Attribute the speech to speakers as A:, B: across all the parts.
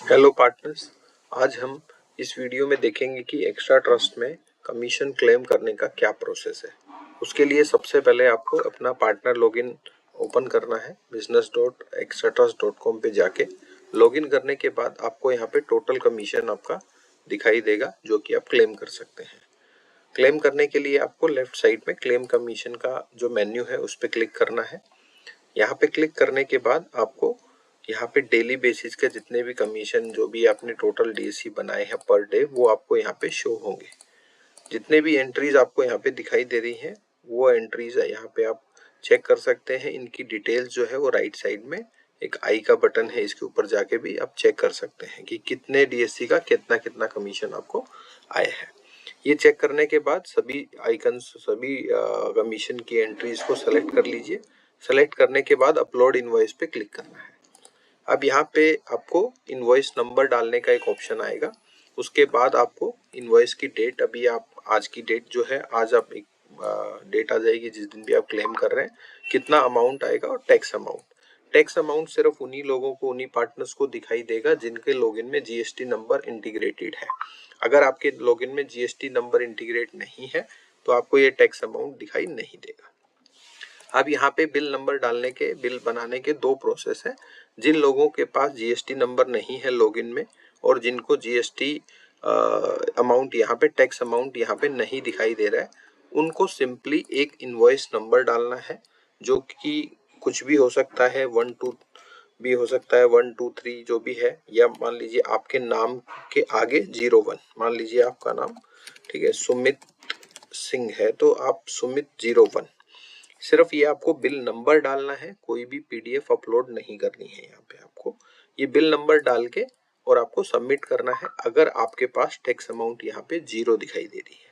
A: Hello partners, आज हम इस वीडियो में देखेंगे कि एक्स्ट्रा ट्रस्ट में कमीशन क्लेम करने का क्या प्रोसेस है। उसके लिए सबसे पहले आपको अपना पार्टनर लॉगिन ओपन करना है। business.extratrust.com पे जाके लॉगिन करने के बाद आपको यहाँ पे टोटल कमीशन आपका दिखाई देगा, जो कि आप क्लेम कर सकते हैं। क्लेम करने के लिए आपको लेफ्ट साइड में क्लेम कमीशन का जो मेन्यू है उस पर क्लिक करना है। यहाँ पे क्लिक करने के बाद आपको यहाँ पे डेली बेसिस के जितने भी कमीशन जो भी आपने टोटल डीएससी बनाए हैं पर डे, वो आपको यहाँ पे शो होंगे। जितने भी एंट्रीज आपको यहाँ पे दिखाई दे रही हैं वो एंट्रीज यहाँ पे आप चेक कर सकते हैं। इनकी डिटेल्स जो है वो राइट साइड में एक आई का बटन है, इसके ऊपर जाके भी आप चेक कर सकते हैं कि कितने डीएससी का कितना कितना कमीशन आपको आया है। ये चेक करने के बाद सभी आइकन्स, सभी कमीशन की एंट्रीज को सेलेक्ट कर लीजिए। सेलेक्ट करने के बाद अपलोड इनवॉइस पे क्लिक करना है। अब यहाँ पे आपको इनवॉइस नंबर डालने का एक ऑप्शन आएगा। उसके बाद आपको इनवॉइस की डेट, अभी आप आज की डेट जो है, आज आप एक डेट आ जाएगी जिस दिन भी आप क्लेम कर रहे हैं, कितना अमाउंट आएगा और टैक्स अमाउंट। टैक्स अमाउंट सिर्फ उन्हीं लोगों को, उन्हीं पार्टनर्स को दिखाई देगा जिनके लॉगिन में जीएसटी नंबर इंटीग्रेटेड है। अगर आपके लॉगिन में जीएसटी नंबर इंटीग्रेट नहीं है तो आपको ये टैक्स अमाउंट दिखाई नहीं देगा। अब यहाँ पे बिल नंबर डालने के, बिल बनाने के दो प्रोसेस है। जिन लोगों के पास जीएसटी नंबर नहीं है लॉगिन में और जिनको जीएसटी अमाउंट यहाँ पे, टैक्स अमाउंट यहाँ पे नहीं दिखाई दे रहा है, उनको सिंपली एक इनवॉइस नंबर डालना है, जो कि कुछ भी हो सकता है, 1 2 भी हो सकता है, 1 2 3 जो भी है, या मान लीजिए आपके नाम के आगे 01, मान लीजिए आपका नाम, ठीक है, सुमित सिंह है तो आप सुमित 01। सिर्फ ये आपको बिल नंबर डालना है, कोई भी पीडीएफ अपलोड नहीं करनी है। यहाँ पे आपको ये बिल नंबर डाल के और आपको सबमिट करना है। अगर आपके पास टैक्स अमाउंट यहाँ पे 0 दिखाई दे रही है,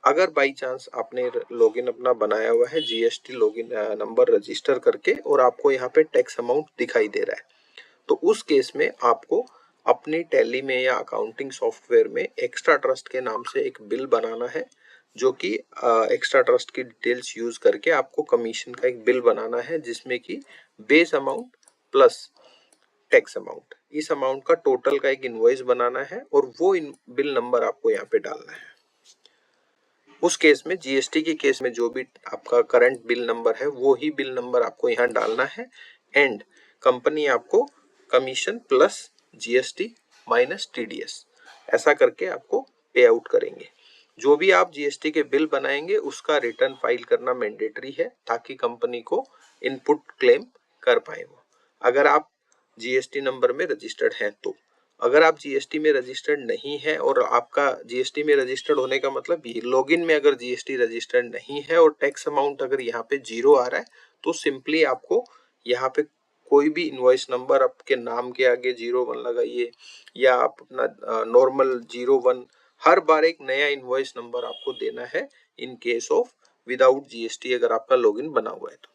A: अगर बाई चांस आपने लॉगिन अपना बनाया हुआ है जीएसटी लॉगिन नंबर रजिस्टर करके और आपको यहाँ पे टैक्स अमाउंट दिखाई दे रहा है, तो उस केस में आपको अपनी टैली में या अकाउंटिंग सॉफ्टवेयर में एक्स्ट्रा ट्रस्ट के नाम से एक बिल बनाना है, जो कि एक्स्ट्रा ट्रस्ट की डिटेल्स यूज करके आपको कमीशन का एक बिल बनाना है, जिसमें कि base amount plus tax amount, इस अमाउंट का टोटल का एक इनवॉइस बनाना है और वो बिल नंबर आपको यहाँ पे डालना है। उस केस में, जीएसटी के केस में, जो भी आपका करंट बिल नंबर है वो ही बिल नंबर आपको यहाँ डालना है। एंड कंपनी आपको commission plus GST minus TDS ऐसा करके आपको पे आउट करेंगे। जो भी आप जीएसटी के बिल बनाएंगे उसका रिटर्न फाइल करना मैंडेटरी है, ताकि कंपनी को इनपुट क्लेम कर पाए वो, अगर आप जीएसटी नंबर में रजिस्टर्ड हैं तो। अगर आप जीएसटी में रजिस्टर्ड नहीं है, और आपका जीएसटी में रजिस्टर्ड होने का मतलब ये, लॉगिन में अगर जीएसटी रजिस्टर्ड नहीं है और टैक्स अमाउंट अगर यहाँ पे 0 आ रहा है, तो सिंपली आपको यहाँ पे कोई भी इनवॉइस नंबर आपके नाम के आगे 01 लगाइए, या आप अपना नॉर्मल 01, हर बार एक नया इनवॉइस नंबर आपको देना है in case of without GST, अगर आपका लॉगिन बना हुआ है तो।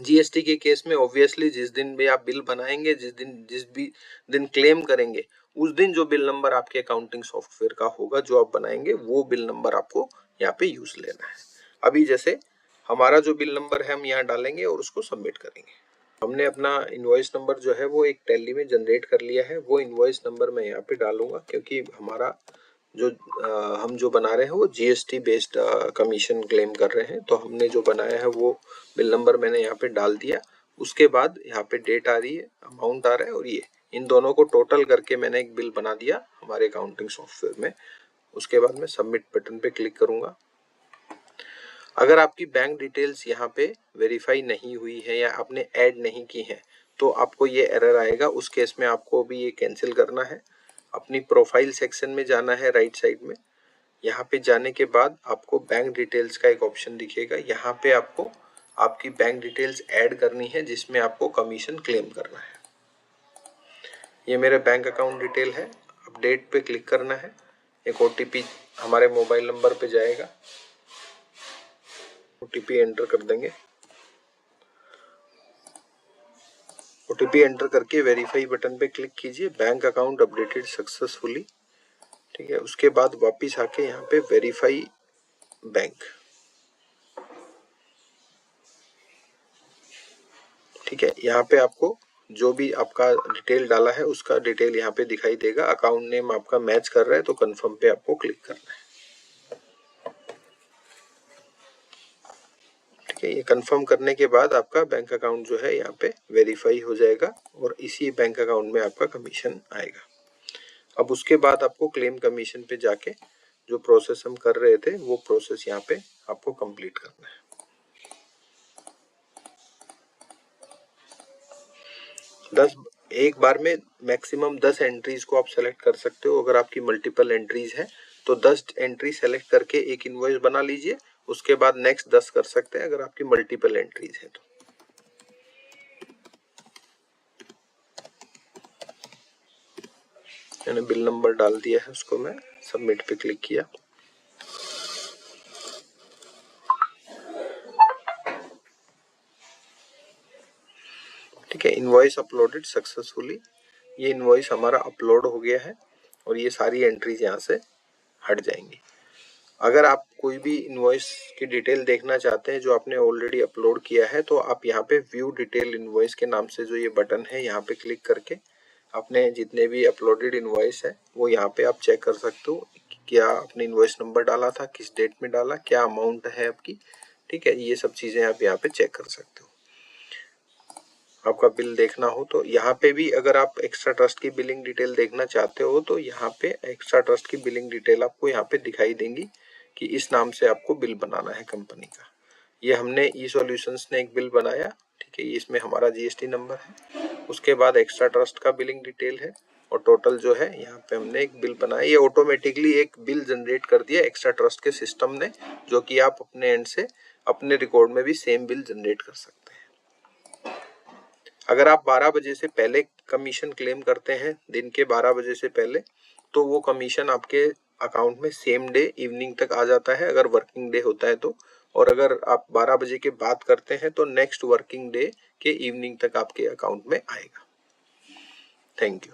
A: जीएसटी के केस में ऑब्वियसली जिस दिन भी आप बिल बनाएंगे, जिस भी दिन क्लेम करेंगे, उस दिन जो बिल नंबर आपके अकाउंटिंग सॉफ्टवेयर का होगा जो आप बनाएंगे, वो बिल नंबर आपको यहाँ पे यूज लेना है। अभी जैसे हमारा जो बिल नंबर है हम यहाँ डालेंगे और उसको सबमिट करेंगे। हमने अपना इनवॉइस नंबर जो है वो एक टैली में जनरेट कर लिया है। वो इनवॉइस नंबर मैं यहाँ पे डालूंगा, क्योंकि हमारा जो हम जो बना रहे हैं वो जीएसटी बेस्ड कमीशन क्लेम कर रहे हैं, तो हमने जो बनाया है वो बिल नंबर मैंने यहाँ पे डाल दिया। उसके बाद यहाँ पे डेट आ रही है, अमाउंट आ रहा है, और ये इन दोनों को टोटल करके मैंने एक बिल बना दिया हमारे अकाउंटिंग सॉफ्टवेयर में। उसके बाद मैं सबमिट बटन पे क्लिक करूंगा। अगर आपकी बैंक डिटेल्स यहाँ पे वेरीफाई नहीं हुई है या आपने ऐड नहीं की है, तो आपको ये एरर आएगा। उस केस में आपको भी ये कैंसिल करना है। अपनी प्रोफाइल सेक्शन में जाना है राइट साइड में। यहाँ पे जाने के बाद आपको बैंक डिटेल्स का एक ऑप्शन दिखेगा। यहाँ पे आपको आपकी बैंक डिटेल्स ऐड करनी है, जिसमें आपको कमीशन क्लेम करना है। ये मेरा बैंक अकाउंट डिटेल है। अपडेट पे क्लिक करना है। एक ओटीपी हमारे मोबाइल नंबर पे जाएगा, ओटीपी एंटर कर देंगे। ओटीपी एंटर करके वेरीफाई बटन पे क्लिक कीजिए। बैंक अकाउंट अपडेटेड सक्सेसफुली, ठीक है। उसके बाद वापिस आके यहाँ पे वेरीफाई बैंक, ठीक है, यहाँ पे आपको जो भी आपका डिटेल डाला है उसका डिटेल यहाँ पे दिखाई देगा। अकाउंट नेम आपका मैच कर रहा है तो कंफर्म पे आपको क्लिक करना है। ठीक है, ये कंफर्म करने के बाद आपका बैंक अकाउंट जो है यहाँ पे वेरीफाई हो जाएगा और इसी बैंक अकाउंट में आपका कमीशन आएगा। अब उसके बाद आपको क्लेम कमीशन पे जाके जो प्रोसेस हम कर रहे थे वो प्रोसेस यहाँ पे आपको कंप्लीट करना है। एक बार में मैक्सिमम 10 एंट्रीज को आप सेलेक्ट कर सकते हो। अगर आपकी मल्टीपल एंट्रीज है तो 10 एंट्री सेलेक्ट करके एक इनवॉइस बना लीजिए, उसके बाद नेक्स्ट 10 कर सकते हैं अगर आपकी मल्टीपल एंट्रीज है तो। मैंने बिल नंबर डाल दिया है, उसको मैं सबमिट पे क्लिक किया। ठीक है, इनवॉइस अपलोडेड सक्सेसफुली। ये इनवॉइस हमारा अपलोड हो गया है और ये सारी एंट्रीज यहाँ से हट जाएंगी। अगर आप कोई भी इनवॉइस की डिटेल देखना चाहते हैं जो आपने ऑलरेडी अपलोड किया है तो आप यहाँ पे व्यू डिटेल इनवॉइस के नाम से जो ये बटन है यहाँ पे क्लिक करके अपने जितने भी अपलोडेड इनवॉइस है वो यहाँ पे आप चेक कर सकते हो। क्या आपने इनवॉइस नंबर डाला था, किस डेट में डाला, क्या अमाउंट है आपकी। ठीक है, ये सब चीजें आप यहाँ पे चेक कर सकते हो। आपका बिल देखना हो तो यहाँ पे भी, अगर आप एक्स्ट्रा ट्रस्ट की बिलिंग डिटेल देखना चाहते हो तो यहाँ पे एक्स्ट्रा ट्रस्ट की बिलिंग डिटेल आपको यहाँ पे दिखाई देंगी कि इस नाम से आपको बिल बनाना है कंपनी का। ये हमने ई सॉल्यूशंस ने एक बिल बनाया। ठीक है, इसमें हमारा जीएसटी नंबर है, उसके बाद एक्स्ट्रा ट्रस्ट का बिलिंग डिटेल है और टोटल जो है यहाँ पे हमने एक बिल बनाया। ये ऑटोमेटिकली एक बिल जनरेट कर दिया एक्स्ट्रा ट्रस्ट के सिस्टम ने, जो कि आप अपने एंड से अपने रिकॉर्ड में भी सेम बिल जनरेट कर सकते हैं। अगर आप 12 बजे से पहले कमीशन क्लेम करते हैं, दिन के 12 बजे से पहले, तो वो कमीशन आपके अकाउंट में सेम डे इवनिंग तक आ जाता है अगर वर्किंग डे होता है तो। और अगर आप 12 बजे के बाद करते हैं तो नेक्स्ट वर्किंग डे के इवनिंग तक आपके अकाउंट में आएगा। Thank you.